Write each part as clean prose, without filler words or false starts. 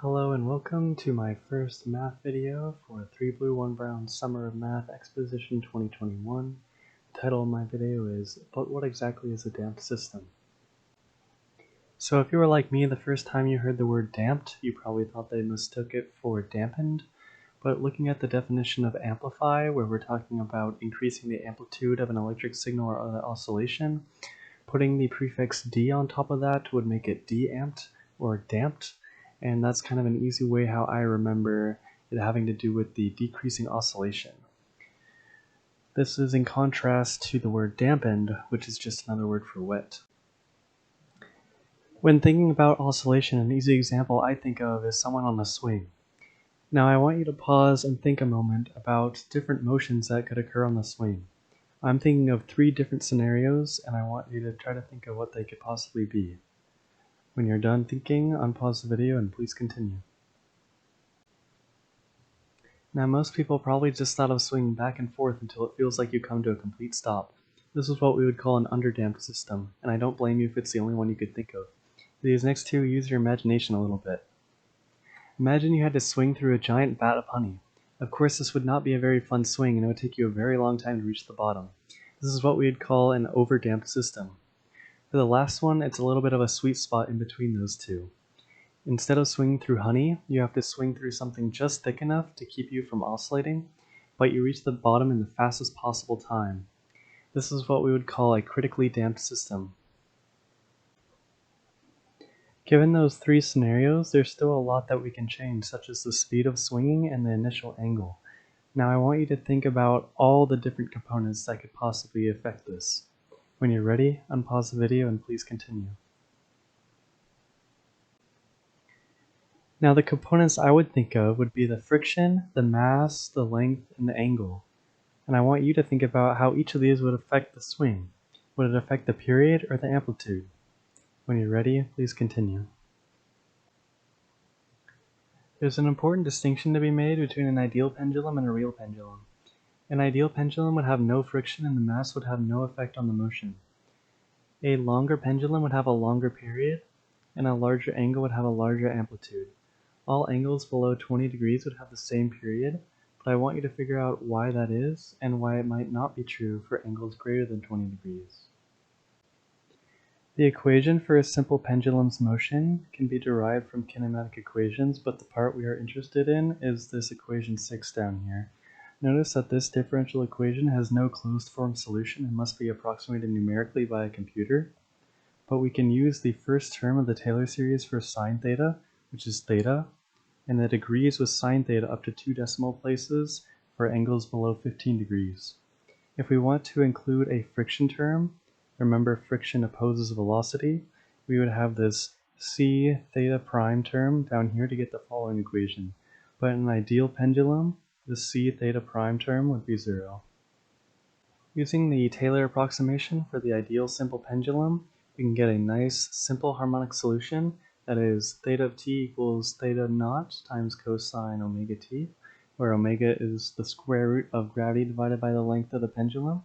Hello and welcome to my first math video for 3 Blue 1 Brown Summer of Math Exposition 2021. The title of my video is, But what exactly is a damped system? So if you were like me the first time you heard the word damped, you probably thought they mistook it for dampened, but looking at the definition of amplify, where we're talking about increasing the amplitude of an electric signal or other oscillation, putting the prefix d on top of that would make it de-amped or damped. And that's kind of an easy way how I remember it having to do with the decreasing oscillation. This is in contrast to the word dampened, which is just another word for wet. When thinking about oscillation, an easy example I think of is someone on a swing. Now I want you to pause and think a moment about different motions that could occur on the swing. I'm thinking of 3 different scenarios, and I want you to try to think of what they could possibly be. When you're done thinking, unpause the video and please continue. Now most people probably just thought of swinging back and forth until it feels like you come to a complete stop. This is what we would call an underdamped system, and I don't blame you if it's the only one you could think of. These next two, use your imagination a little bit. Imagine you had to swing through a giant vat of honey. Of course this would not be a very fun swing and it would take you a very long time to reach the bottom. This is what we'd call an overdamped system. For the last one, it's a little bit of a sweet spot in between those two. Instead of swinging through honey, you have to swing through something just thick enough to keep you from oscillating, but you reach the bottom in the fastest possible time. This is what we would call a critically damped system. Given those 3 scenarios, there's still a lot that we can change, such as the speed of swinging and the initial angle. Now I want you to think about all the different components that could possibly affect this. When you're ready, unpause the video and please continue. Now the components I would think of would be the friction, the mass, the length, and the angle. And I want you to think about how each of these would affect the swing. Would it affect the period or the amplitude? When you're ready, please continue. There's an important distinction to be made between an ideal pendulum and a real pendulum. An ideal pendulum would have no friction and the mass would have no effect on the motion. A longer pendulum would have a longer period, and a larger angle would have a larger amplitude. All angles below 20 degrees would have the same period, but I want you to figure out why that is and why it might not be true for angles greater than 20 degrees. The equation for a simple pendulum's motion can be derived from kinematic equations, but the part we are interested in is this equation 6 down here. Notice that this differential equation has no closed form solution and must be approximated numerically by a computer, but we can use the first term of the Taylor series for sine theta, which is theta, and the degrees with sine theta up to 2 decimal places for angles below 15 degrees. If we want to include a friction term, remember friction opposes velocity, we would have this c theta prime term down here to get the following equation. But in an ideal pendulum, the c theta prime term would be 0. Using the Taylor approximation for the ideal simple pendulum, we can get a nice simple harmonic solution that is theta of t equals theta naught times cosine omega t, where omega is the square root of gravity divided by the length of the pendulum.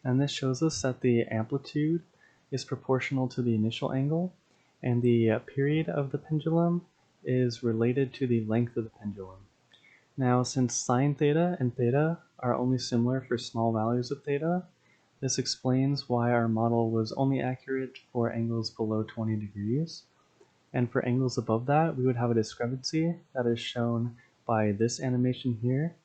And this shows us that the amplitude is proportional to the initial angle, and the period of the pendulum is related to the length of the pendulum. Now, since sine theta and theta are only similar for small values of theta, this explains why our model was only accurate for angles below 20 degrees. And for angles above that, we would have a discrepancy that is shown by this animation here.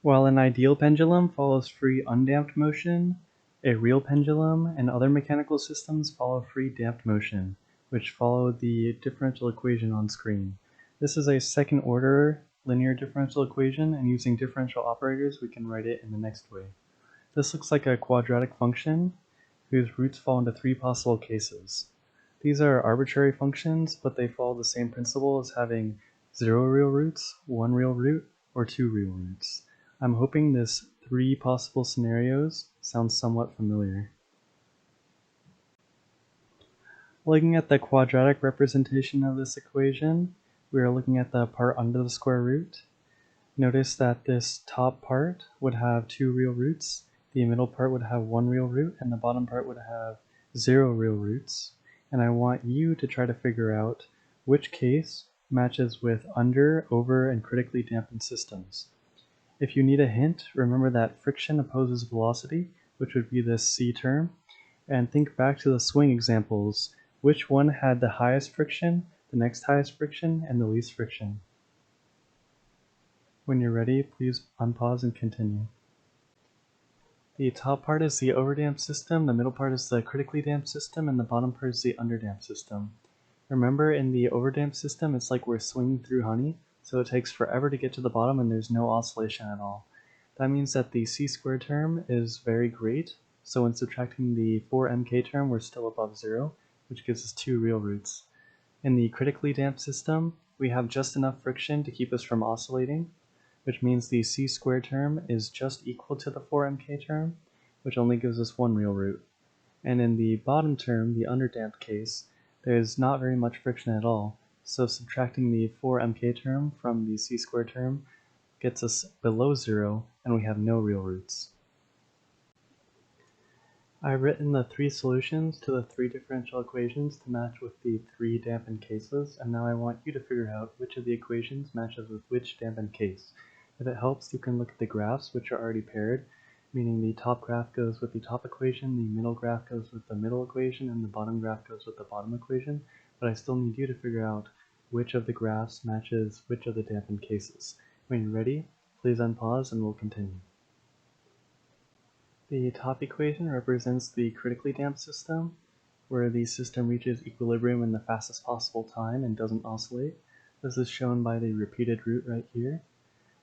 While an ideal pendulum follows free undamped motion, a real pendulum and other mechanical systems follow free damped motion, which follow the differential equation on screen. This is a second order linear differential equation, and using differential operators we can write it in the next way. This looks like a quadratic function whose roots fall into 3 possible cases. These are arbitrary functions, but they follow the same principle as having 0 real roots, 1 real root, or 2 real roots. I'm hoping this 3 possible scenarios sounds somewhat familiar. Looking at the quadratic representation of this equation, We are looking at the part under the square root. Notice that this top part would have 2 real roots, the middle part would have 1 real root, and the bottom part would have 0 real roots. And I want you to try to figure out which case matches with under, over, and critically dampened systems. If you need a hint, remember that friction opposes velocity, which would be this C term, and think back to the swing examples. Which one had the highest friction, the next highest friction, and the least friction? When you're ready, please unpause and continue. The top part is the overdamped system, the middle part is the critically damped system, and the bottom part is the underdamped system. Remember, in the overdamped system, it's like we're swinging through honey, so it takes forever to get to the bottom and there's no oscillation at all. That means that the c squared term is very great, so when subtracting the 4mk term, we're still above 0, which gives us 2 real roots. In the critically damped system, we have just enough friction to keep us from oscillating, which means the c squared term is just equal to the 4mk term, which only gives us 1 real root. And in the bottom term, the underdamped case, there is not very much friction at all, so subtracting the 4mk term from the c squared term gets us below 0, and we have no real roots. I've written the 3 solutions to the 3 differential equations to match with the 3 dampened cases, and now I want you to figure out which of the equations matches with which dampened case. If it helps, you can look at the graphs, which are already paired, meaning the top graph goes with the top equation, the middle graph goes with the middle equation, and the bottom graph goes with the bottom equation, but I still need you to figure out which of the graphs matches which of the dampened cases. When you're ready, please unpause and we'll continue. The top equation represents the critically damped system, where the system reaches equilibrium in the fastest possible time and doesn't oscillate. This is shown by the repeated root right here.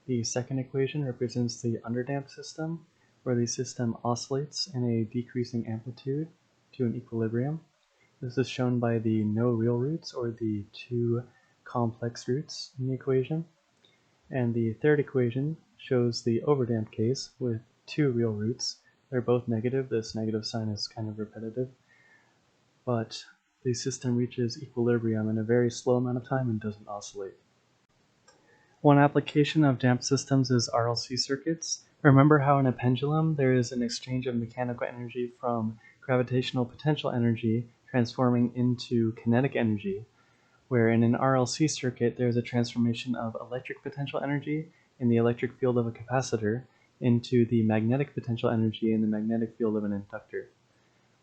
The second equation represents the underdamped system, where the system oscillates in a decreasing amplitude to an equilibrium. This is shown by the no real roots, or the 2 complex roots in the equation. And the third equation shows the overdamped case with 2 real roots. They're both negative. This negative sign is kind of repetitive. But the system reaches equilibrium in a very slow amount of time and doesn't oscillate. One application of damped systems is RLC circuits. Remember how in a pendulum there is an exchange of mechanical energy from gravitational potential energy transforming into kinetic energy, where in an RLC circuit there is a transformation of electric potential energy in the electric field of a capacitor into the magnetic potential energy in the magnetic field of an inductor.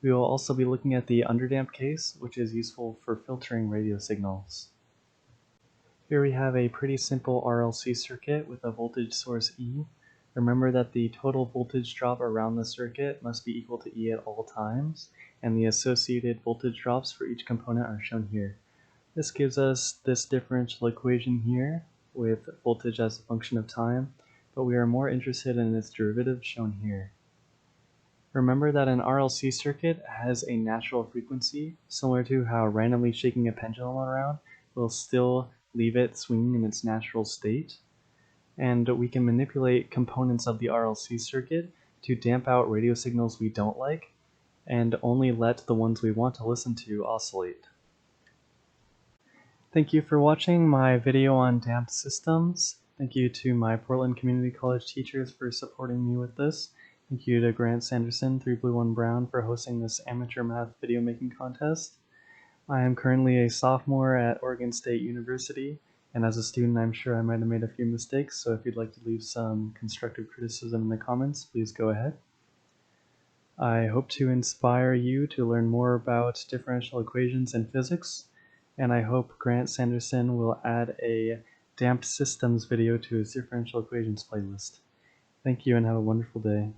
We will also be looking at the underdamped case, which is useful for filtering radio signals. Here we have a pretty simple RLC circuit with a voltage source E. Remember that the total voltage drop around the circuit must be equal to E at all times, and the associated voltage drops for each component are shown here. This gives us this differential equation here with voltage as a function of time, but we are more interested in its derivative shown here. Remember that an RLC circuit has a natural frequency, similar to how randomly shaking a pendulum around will still leave it swinging in its natural state. And we can manipulate components of the RLC circuit to damp out radio signals we don't like, and only let the ones we want to listen to oscillate. Thank you for watching my video on damped systems. Thank you to my Portland Community College teachers for supporting me with this. Thank you to Grant Sanderson, 3Blue1 Brown, for hosting this amateur math video making contest. I am currently a sophomore at Oregon State University, and as a student I'm sure I might have made a few mistakes, so if you'd like to leave some constructive criticism in the comments, please go ahead. I hope to inspire you to learn more about differential equations in physics, and I hope Grant Sanderson will add a damped systems video to his differential equations playlist. Thank you and have a wonderful day.